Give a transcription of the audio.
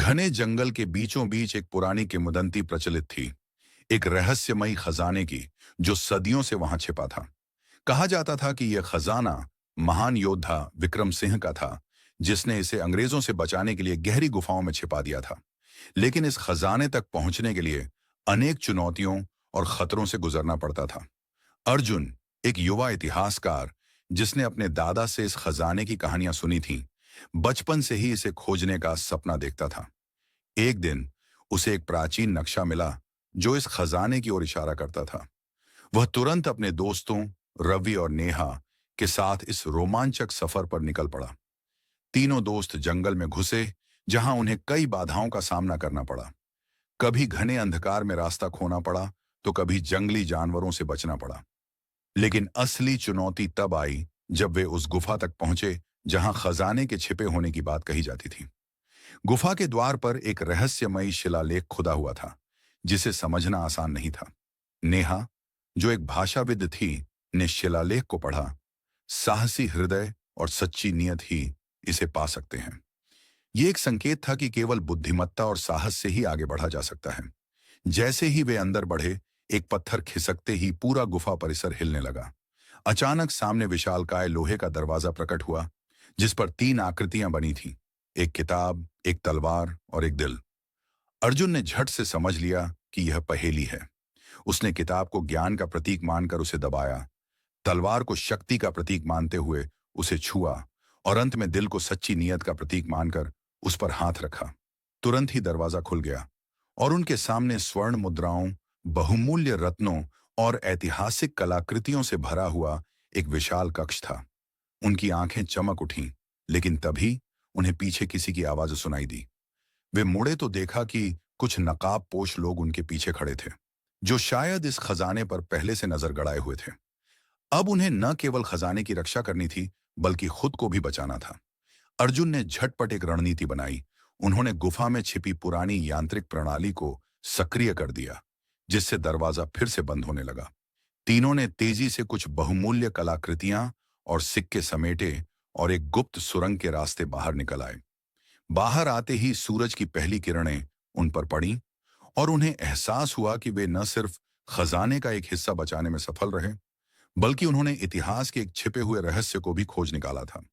घने जंगल के बीचों बीच एक पुरानी किंवदंती प्रचलित थी, एक रहस्यमयी खजाने की जो सदियों से वहां छिपा था। कहा जाता था कि यह खजाना महान योद्धा विक्रम सिंह का था, जिसने इसे अंग्रेजों से बचाने के लिए गहरी गुफाओं में छिपा दिया था। लेकिन इस खजाने तक पहुंचने के लिए अनेक चुनौतियों और खतरों से गुजरना पड़ता था। अर्जुन, एक युवा इतिहासकार जिसने अपने दादा से इस खजाने की कहानियां सुनी थीं, बचपन से ही इसे खोजने का सपना देखता था। एक दिन उसे एक प्राचीन नक्शा मिला जो इस खजाने की ओर इशारा करता था। वह तुरंत अपने दोस्तों रवि और नेहा के साथ इस रोमांचक सफर पर निकल पड़ा। तीनों दोस्त जंगल में घुसे, जहां उन्हें कई बाधाओं का सामना करना पड़ा। कभी घने अंधकार में रास्ता खोना पड़ा, तो कभी जंगली जानवरों से बचना पड़ा। लेकिन असली चुनौती तब आई जब वे उस गुफा तक पहुंचे जहां खजाने के छिपे होने की बात कही जाती थी। गुफा के द्वार पर एक रहस्यमयी शिलालेख खुदा हुआ था, जिसे समझना आसान नहीं था। नेहा, जो एक भाषाविद थी, ने शिलालेख को पढ़ा। साहसी हृदय और सच्ची नियत ही इसे पा सकते हैं। ये एक संकेत था कि केवल बुद्धिमत्ता और साहस से ही आगे बढ़ा जा सकता है। जैसे ही वे अंदर बढ़े, एक पत्थर खिसकते ही पूरा गुफा परिसर हिलने लगा। अचानक सामने विशालकाय लोहे का दरवाजा प्रकट हुआ, जिस पर तीन आकृतियां बनी थीं, एक किताब, एक तलवार और एक दिल। अर्जुन ने झट से समझ लिया कि यह पहेली है। उसने किताब को ज्ञान का प्रतीक मानकर उसे दबाया, तलवार को शक्ति का प्रतीक मानते हुए उसे छुआ, और अंत में दिल को सच्ची नियत का प्रतीक मानकर उस पर हाथ रखा। तुरंत ही दरवाजा खुल गया और उनके सामने स्वर्ण मुद्राओं, बहुमूल्य रत्नों और ऐतिहासिक कलाकृतियों से भरा हुआ एक विशाल कक्ष था। उनकी आंखें चमक उठीं, लेकिन तभी उन्हें पीछे किसी की आवाज सुनाई दी। वे मुड़े तो देखा कि कुछ नकाबपोश लोग उनके पीछे खड़े थे, जो शायद इस खजाने पर पहले से नजर गड़ाए हुए थे। अब उन्हें न केवल खजाने की रक्षा करनी थी, बल्कि खुद को भी बचाना था। अर्जुन ने झटपट एक रणनीति बनाई। उन्होंने गुफा में छिपी पुरानी यांत्रिक प्रणाली को सक्रिय कर दिया, जिससे दरवाजा फिर से बंद होने लगा। तीनों ने तेजी से कुछ बहुमूल्य कलाकृतियां और सिक्के समेटे और एक गुप्त सुरंग के रास्ते बाहर निकल आए। बाहर आते ही सूरज की पहली किरणें उन पर पड़ीं और उन्हें एहसास हुआ कि वे न सिर्फ खजाने का एक हिस्सा बचाने में सफल रहे, बल्कि उन्होंने इतिहास के एक छिपे हुए रहस्य को भी खोज निकाला था।